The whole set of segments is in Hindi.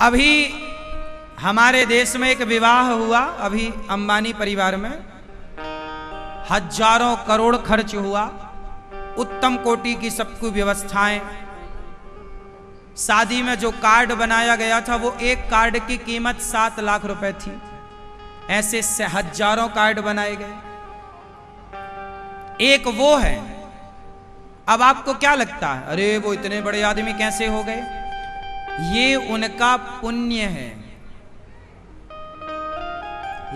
अभी हमारे देश में एक विवाह हुआ, अभी अंबानी परिवार में हजारों करोड़ खर्च हुआ, उत्तम कोटि की सबकी व्यवस्थाएं। शादी में जो कार्ड बनाया गया था वो एक कार्ड की कीमत 7 लाख रुपए थी। ऐसे से हजारों कार्ड बनाए गए, एक वो है। अब आपको क्या लगता है, अरे वो इतने बड़े आदमी कैसे हो गए? ये उनका पुण्य है।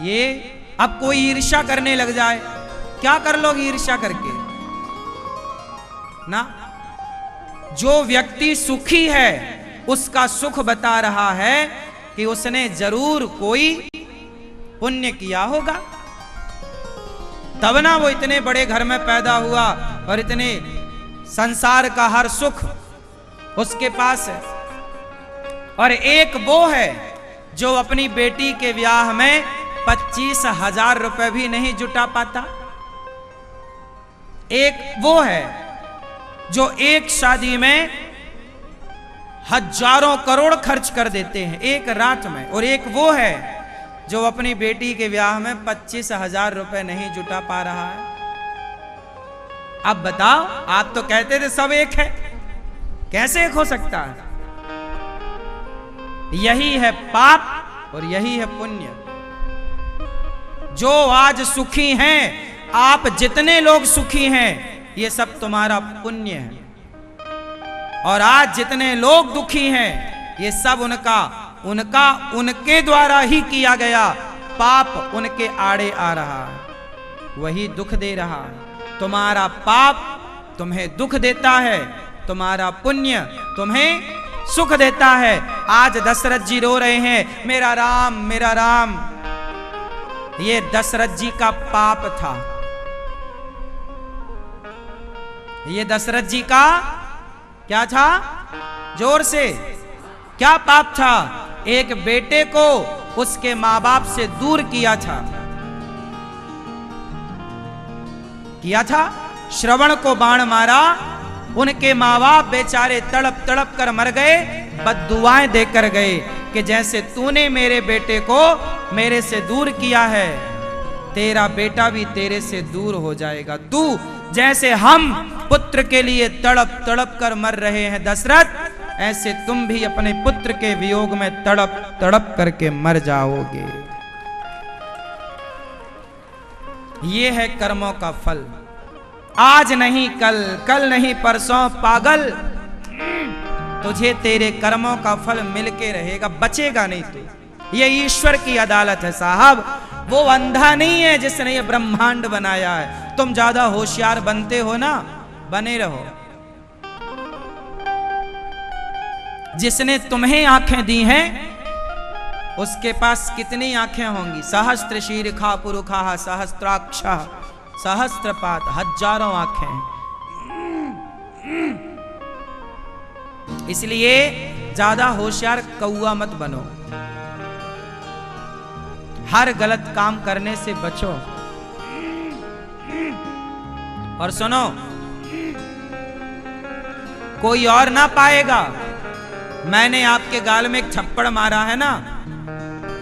ये अब कोई ईर्ष्या करने लग जाए, क्या कर लोगे ईर्ष्या करके ना? जो व्यक्ति सुखी है उसका सुख बता रहा है कि उसने जरूर कोई पुण्य किया होगा, तब ना वो इतने बड़े घर में पैदा हुआ और इतने संसार का हर सुख उसके पास है। और एक वो है जो अपनी बेटी के ब्याह में 25,000 रुपए भी नहीं जुटा पाता। एक वो है जो एक शादी में हजारों करोड़ खर्च कर देते हैं एक रात में, और एक वो है जो अपनी बेटी के ब्याह में 25,000 रुपए नहीं जुटा पा रहा है। अब बताओ, आप तो कहते थे सब एक है, कैसे एक हो सकता है? यही है पाप और यही है पुण्य। जो आज सुखी हैं, आप जितने लोग सुखी हैं, ये सब तुम्हारा पुण्य है। और आज जितने लोग दुखी हैं, ये सब उनके द्वारा ही किया गया पाप उनके आड़े आ रहा है, वही दुख दे रहा है। तुम्हारा पाप तुम्हें दुख देता है, तुम्हारा पुण्य तुम्हें सुख देता है। आज दशरथ जी रो रहे हैं, मेरा राम मेरा राम। ये दशरथ जी का पाप था। ये दशरथ जी का क्या था? जोर से, क्या पाप था? एक बेटे को उसके मां बाप से दूर किया था। श्रवण को बाण मारा, उनके मां बाप बेचारे तड़प तड़प कर मर गए, बद्दुआएं देकर गए कि जैसे तूने मेरे बेटे को मेरे से दूर किया है, तेरा बेटा भी तेरे से दूर हो जाएगा। तू जैसे हम पुत्र के लिए तड़प तड़प कर मर रहे हैं दशरथ, ऐसे तुम भी अपने पुत्र के वियोग में तड़प तड़प करके मर जाओगे। ये है कर्मों का फल। आज नहीं कल, कल नहीं परसों पागल, तुझे तेरे कर्मों का फल मिलके रहेगा, बचेगा नहीं तू। ये ईश्वर की अदालत है साहब। वो अंधा नहीं है जिसने ये ब्रह्मांड बनाया है। तुम ज्यादा होशियार बनते हो ना, बने रहो। जिसने तुम्हें आंखें दी हैं, उसके पास कितनी आंखें होंगी? सहस्त्र शीर्षा पुरुषा सहस्त्राक्ष सहस्त्रपाद, हजारों आंखें। इसलिए ज्यादा होशियार कौआ मत बनो, हर गलत काम करने से बचो। और सुनो, कोई और ना पाएगा। मैंने आपके गाल में एक थप्पड़ मारा है ना,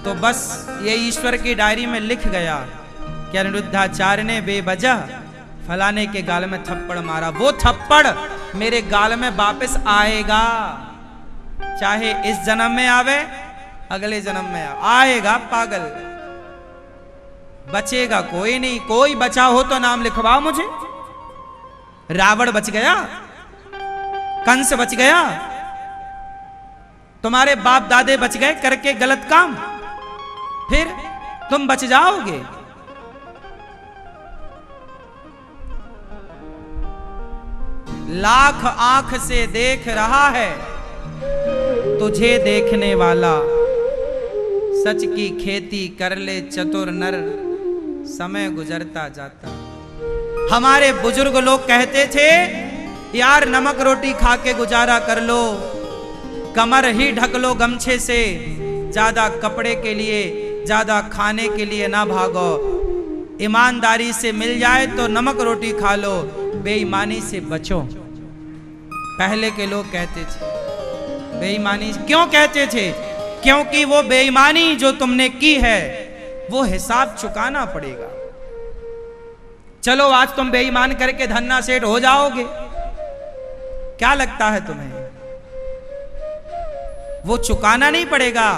तो बस ये ईश्वर की डायरी में लिख गया कि अनिरुद्धाचार्य ने बेवजह फलाने के गाल में थप्पड़ मारा। वो थप्पड़ मेरे गाल में वापस आएगा, चाहे इस जन्म में आवे अगले जन्म में आएगा। पागल, बचेगा कोई नहीं। कोई बचा हो तो नाम लिखवाओ मुझे। रावण बच गया, कंस बच गया, तुम्हारे बाप दादे बच गए करके गलत काम, फिर तुम बच जाओगे। लाख आंख से देख रहा है तुझे देखने वाला, सच की खेती कर ले चतुर नर, समय गुजरता जाता। हमारे बुजुर्ग लोग कहते थे, यार नमक रोटी खा के गुजारा कर लो, कमर ही ढक लो गमछे से, ज्यादा कपड़े के लिए ज्यादा खाने के लिए ना भागो। ईमानदारी से मिल जाए तो नमक रोटी खा लो, बेईमानी से बचो। पहले के लोग कहते थे। बेईमानी क्यों कहते थे? क्योंकि वो बेईमानी जो तुमने की है वो हिसाब चुकाना पड़ेगा। चलो आज तुम बेईमान करके धन्ना सेठ हो जाओगे, क्या लगता है तुम्हें? वो चुकाना नहीं पड़ेगा।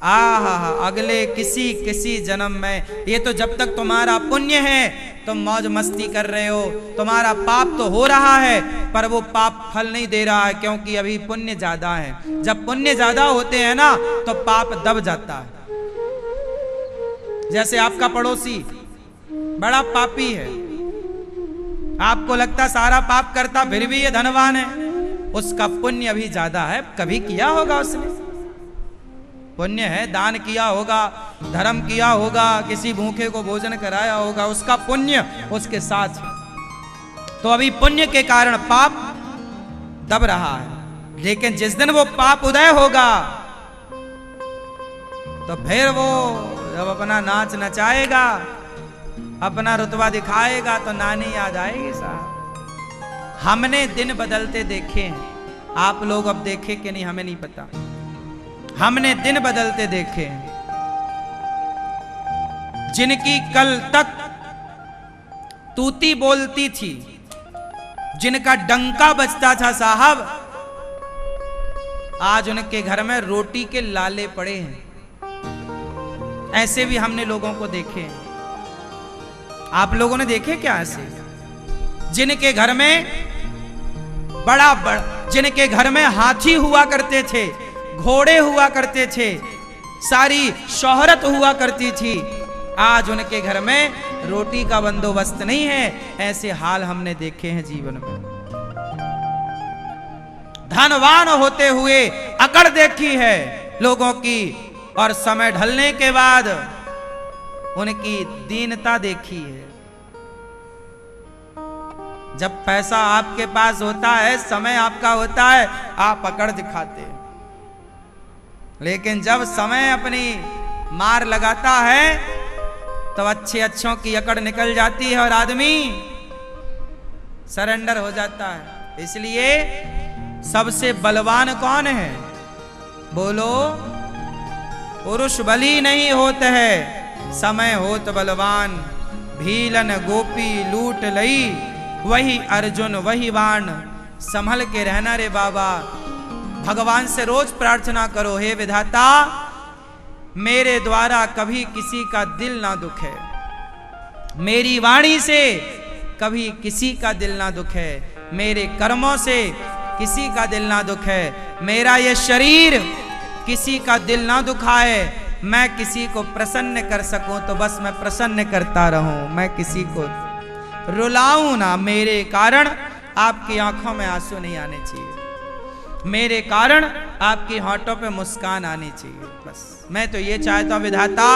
आहा, अगले किसी जन्म में। ये तो जब तक तुम्हारा पुण्य है तुम मौज मस्ती कर रहे हो, तुम्हारा पाप तो हो रहा है पर वो पाप फल नहीं दे रहा है, क्योंकि अभी पुण्य ज्यादा है। जब पुण्य ज्यादा होते हैं ना तो पाप दब जाता है। जैसे आपका पड़ोसी बड़ा पापी है, आपको लगता सारा पाप करता फिर भी ये धनवान है, उसका पुण्य अभी ज्यादा है। कभी किया होगा उसने पुण्य है, दान किया होगा, धर्म किया होगा, किसी भूखे को भोजन कराया होगा, उसका पुण्य उसके साथ। तो अभी पुण्य के कारण पाप दब रहा है, लेकिन जिस दिन वो पाप उदय होगा तो फिर वो जब अपना नाच नचाएगा, अपना रुतबा दिखाएगा तो नानी याद आएगी साहब। हमने दिन बदलते देखे हैं, आप लोग अब देखे कि नहीं हमें नहीं पता। हमने दिन बदलते देखे हैं। जिनकी कल तक तूती बोलती थी, जिनका डंका बजता था साहब, आज उनके घर में रोटी के लाले पड़े हैं। ऐसे भी हमने लोगों को देखे हैं। आप लोगों ने देखे क्या ऐसे? जिनके घर में बड़ा जिनके घर में हाथी हुआ करते थे, घोड़े हुआ करते थे, सारी शोहरत हुआ करती थी, आज उनके घर में रोटी का बंदोबस्त नहीं है। ऐसे हाल हमने देखे हैं जीवन में। धनवान होते हुए अकड़ देखी है लोगों की, और समय ढलने के बाद उनकी दीनता देखी है। जब पैसा आपके पास होता है, समय आपका होता है, आप अकड़ दिखाते हैं, लेकिन जब समय अपनी मार लगाता है तो अच्छे अच्छों की अकड़ निकल जाती है और आदमी सरेंडर हो जाता है। इसलिए सबसे बलवान कौन है? बोलो। पुरुष बली नहीं होते है, समय होत बलवान। भीलन गोपी लूट लई, वही अर्जुन वही बाण। संभल के रहना रे बाबा। भगवान से रोज प्रार्थना करो, हे विधाता मेरे द्वारा कभी किसी का दिल ना दुखे, मेरी वाणी से कभी किसी का दिल ना दुखे, मेरे कर्मों से किसी का दिल ना दुखे, मेरा ये शरीर किसी का दिल ना दुखाए, मैं किसी को प्रसन्न कर सकूं तो बस मैं प्रसन्न करता रहूं, मैं किसी को रुलाऊं ना। मेरे कारण आपकी आंखों में आंसू नहीं आने चाहिए, मेरे कारण आपकी होठों पे मुस्कान आनी चाहिए। बस मैं तो ये चाहता हूं विधाता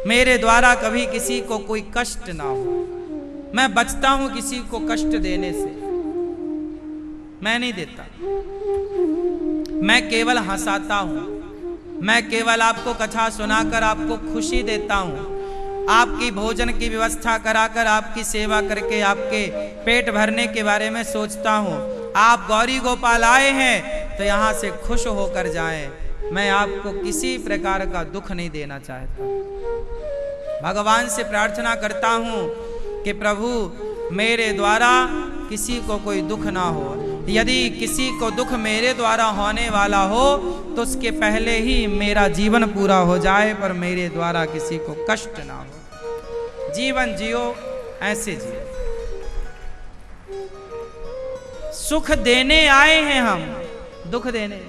मेरे द्वारा कभी किसी को कोई कष्ट ना हो। मैं बचता हूं किसी को कष्ट देने से, मैं नहीं देता। मैं केवल हंसाता हूं, मैं केवल आपको कथा सुनाकर आपको खुशी देता हूं, आपकी भोजन की व्यवस्था कराकर आपकी सेवा करके आपके पेट भरने के बारे में सोचता हूं। आप गौरी गोपाल आए हैं तो यहां से खुश होकर जाएं। मैं आपको किसी प्रकार का दुख नहीं देना चाहता। भगवान से प्रार्थना करता हूं कि प्रभु मेरे द्वारा किसी को कोई दुख ना हो। यदि किसी को दुख मेरे द्वारा होने वाला हो तो उसके पहले ही मेरा जीवन पूरा हो जाए, पर मेरे द्वारा किसी को कष्ट ना हो। जीवन जियो ऐसे जियो। सुख देने आए हैं हम, दुख देने।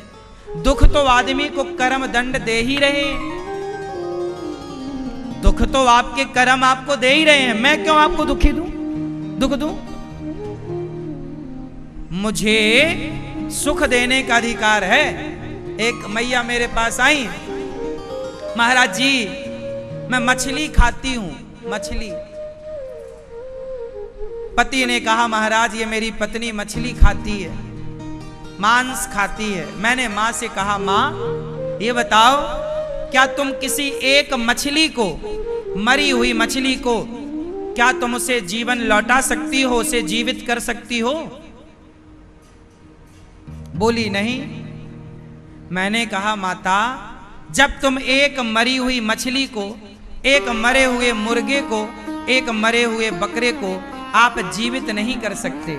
दुख तो आदमी को कर्म दंड दे ही रहे हैं, दुख तो आपके कर्म आपको दे ही रहे हैं। मैं क्यों आपको दुखी दूं, दुख दूं? मुझे सुख देने का अधिकार है। एक मैया मेरे पास आई, महाराज जी मैं मछली खाती हूं, मछली। पति ने कहा महाराज ये मेरी पत्नी मछली खाती है, मांस खाती है। मैंने मां से कहा मां ये बताओ क्या तुम किसी एक मछली को, मरी हुई मछली को, क्या तुम उसे जीवन लौटा सकती हो, उसे जीवित कर सकती हो? बोली नहीं। मैंने कहा माता, जब तुम एक मरी हुई मछली को, एक मरे हुए मुर्गे को, एक मरे हुए बकरे को आप जीवित नहीं कर सकते,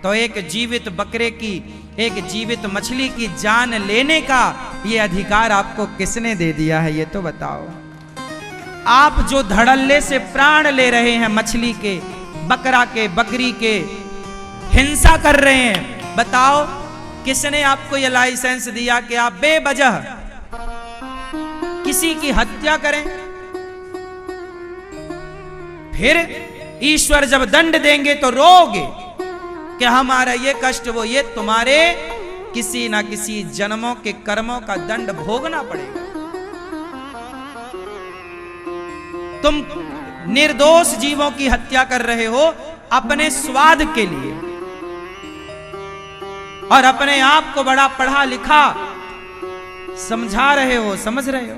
तो एक जीवित बकरे की, एक जीवित मछली की जान लेने का ये अधिकार आपको किसने दे दिया है, ये तो बताओ। आप जो धड़ल्ले से प्राण ले रहे हैं मछली के, बकरा के, बकरी के, हिंसा कर रहे हैं, बताओ किसने आपको ये लाइसेंस दिया कि आप बेवजह किसी की हत्या करें? फिर ईश्वर जब दंड देंगे तो रोगे कि हमारा ये कष्ट, वो ये, तुम्हारे किसी ना किसी जन्मों के कर्मों का दंड भोगना पड़ेगा। तुम निर्दोष जीवों की हत्या कर रहे हो अपने स्वाद के लिए, और अपने आप को बड़ा पढ़ा लिखा समझा रहे हो, समझ रहे हो।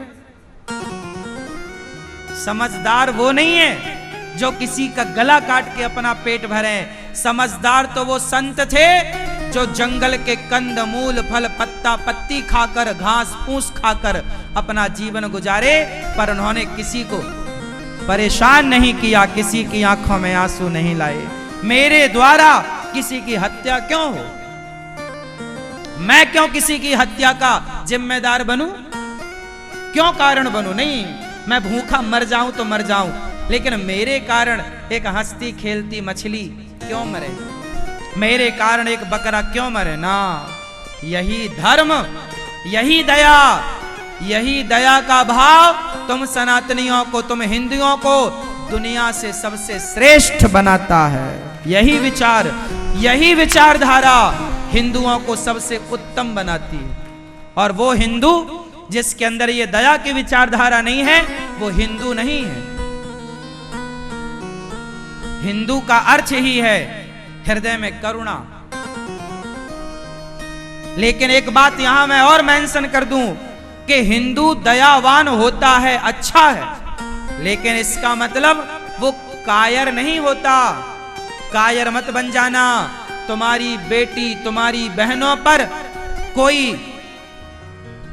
समझदार वो नहीं है जो किसी का गला काट के अपना पेट भरे। समझदार तो वो संत थे जो जंगल के कंद मूल फल पत्ता पत्ती खाकर, घास फूस खाकर अपना जीवन गुजारे, पर उन्होंने किसी को परेशान नहीं किया, किसी की आंखों में आंसू नहीं लाए। मेरे द्वारा किसी की हत्या क्यों हो? मैं क्यों किसी की हत्या का जिम्मेदार बनूं? क्यों कारण बनूं? नहीं, मैं भूखा मर जाऊं तो मर जाऊं, लेकिन मेरे कारण एक हंसती खेलती मछली क्यों मरे? मेरे कारण एक बकरा क्यों मरे? ना, यही धर्म, यही दया, यही दया का भाव तुम सनातनियों को, तुम हिंदुओं को दुनिया से सबसे श्रेष्ठ बनाता है। यही विचार, यही विचारधारा हिंदुओं को सबसे उत्तम बनाती है। और वो हिंदू जिसके अंदर ये दया की विचारधारा नहीं है, वो हिंदू नहीं है। हिंदू का अर्थ ही है हृदय में करुणा। लेकिन एक बात यहां मैं और मेंशन कर दूं कि हिंदू दयावान होता है, अच्छा है, लेकिन इसका मतलब वो कायर नहीं होता। कायर मत बन जाना। तुम्हारी बेटी, तुम्हारी बहनों पर कोई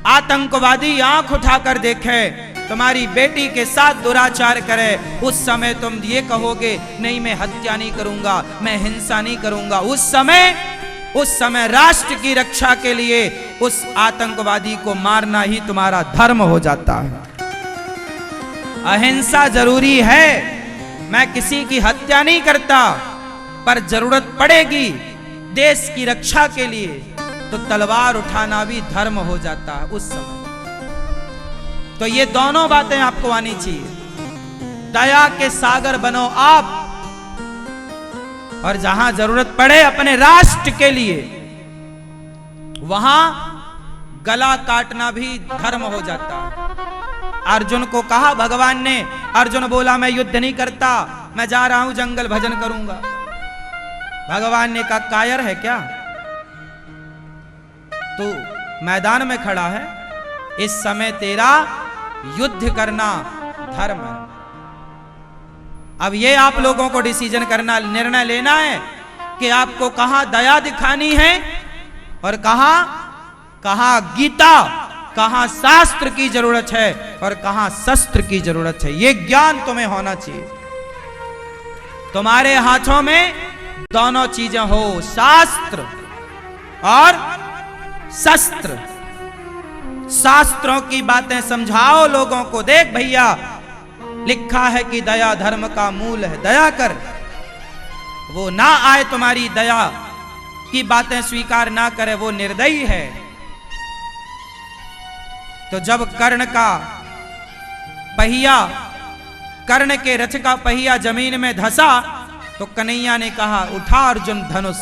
आतंकवादी आंख उठाकर देखे, तुम्हारी बेटी के साथ दुराचार करे, उस समय तुम ये कहोगे नहीं मैं हत्या नहीं करूंगा, मैं हिंसा नहीं करूंगा। उस समय राष्ट्र की रक्षा के लिए उस आतंकवादी को मारना ही तुम्हारा धर्म हो जाता है। अहिंसा जरूरी है, मैं किसी की हत्या नहीं करता, पर जरूरत पड़ेगी देश की रक्षा के लिए तो तलवार उठाना भी धर्म हो जाता है उस समय। तो ये दोनों बातें आपको आनी चाहिए। दया के सागर बनो आप, और जहां जरूरत पड़े अपने राष्ट्र के लिए, वहां गला काटना भी धर्म हो जाता है। अर्जुन को कहा भगवान ने, अर्जुन बोला मैं युद्ध नहीं करता, मैं जा रहा हूं जंगल भजन करूंगा। भगवान ने कहा कायर है क्या तू? मैदान में खड़ा है, इस समय तेरा युद्ध करना धर्म है। अब ये आप लोगों को डिसीजन करना, निर्णय लेना है कि आपको कहां दया दिखानी है और कहां गीता, कहां शास्त्र की जरूरत है और कहां शस्त्र की जरूरत है। ये ज्ञान तुम्हें होना चाहिए। तुम्हारे हाथों में दोनों चीजें हो, शास्त्र और शस्त्र। शास्त्रों की बातें समझाओ लोगों को। देख भैया, लिखा है कि दया धर्म का मूल है, दया कर। वो ना आए तुम्हारी दया की बातें स्वीकार ना करे, वो निर्दयी है। तो जब कर्ण का पहिया, कर्ण के रथ का पहिया जमीन में धंसा, तो कन्हैया ने कहा उठा अर्जुन धनुष,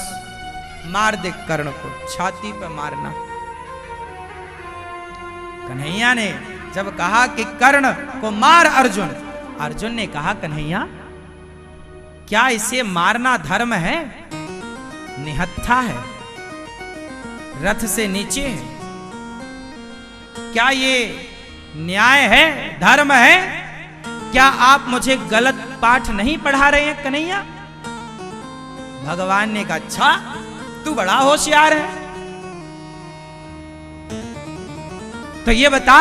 मार दे कर्ण को, छाती पे मारना। कन्हैया ने जब कहा कि कर्ण को मार अर्जुन, अर्जुन ने कहा कन्हैया क्या इसे मारना धर्म है? निहत्था है, रथ से नीचे है, क्या ये न्याय है, धर्म है? क्या आप मुझे गलत पाठ नहीं पढ़ा रहे हैं कन्हैया? भगवान ने कहा अच्छा तू बड़ा होशियार है, तो ये बता,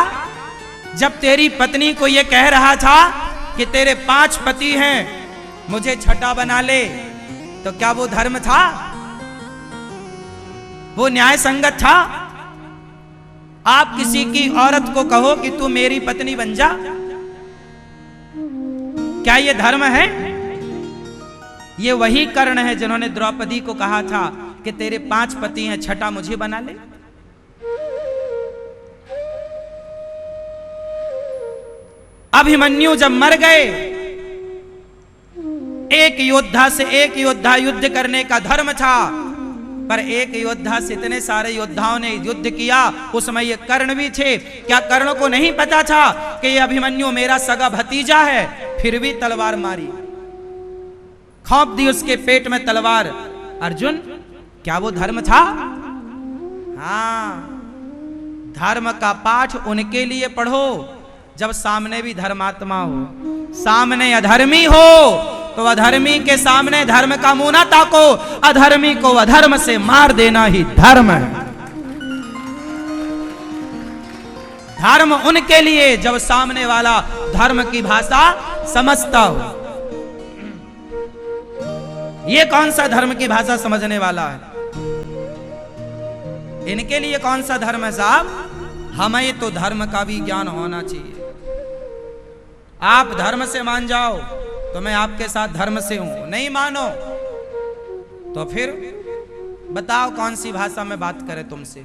जब तेरी पत्नी को ये कह रहा था कि तेरे 5 पति हैं, मुझे छठा बना ले, तो क्या वो धर्म था? वो न्याय संगत था? आप किसी की औरत को कहो कि तू मेरी पत्नी बन जा, क्या ये धर्म है? ये वही कर्ण है जिन्होंने द्रौपदी को कहा था कि तेरे 5 पति हैं, छठा मुझे बना ले। अभिमन्यु जब मर गए, एक योद्धा से एक योद्धा युद्ध करने का धर्म था, पर एक योद्धा से इतने सारे योद्धाओं ने युद्ध किया। उस समय ये कर्ण भी थे। क्या कर्ण को नहीं पता था कि ये अभिमन्यु मेरा सगा भतीजा है? फिर भी तलवार मारी, खौंप दी उसके पेट में तलवार। अर्जुन, क्या वो धर्म था? हाँ, धर्म का पाठ उनके लिए पढ़ो जब सामने भी धर्मात्मा हो। सामने अधर्मी हो तो अधर्मी के सामने धर्म का मुंह ना ताको, अधर्मी को अधर्म से मार देना ही धर्म है। धर्म उनके लिए जब सामने वाला धर्म की भाषा समझता हो। ये कौन सा धर्म की भाषा समझने वाला है? इनके लिए कौन सा धर्म है साहब? हमें तो धर्म का भी ज्ञान होना चाहिए। आप धर्म से मान जाओ तो मैं आपके साथ धर्म से हूं, नहीं मानो तो फिर बताओ कौन सी भाषा में बात करें तुमसे।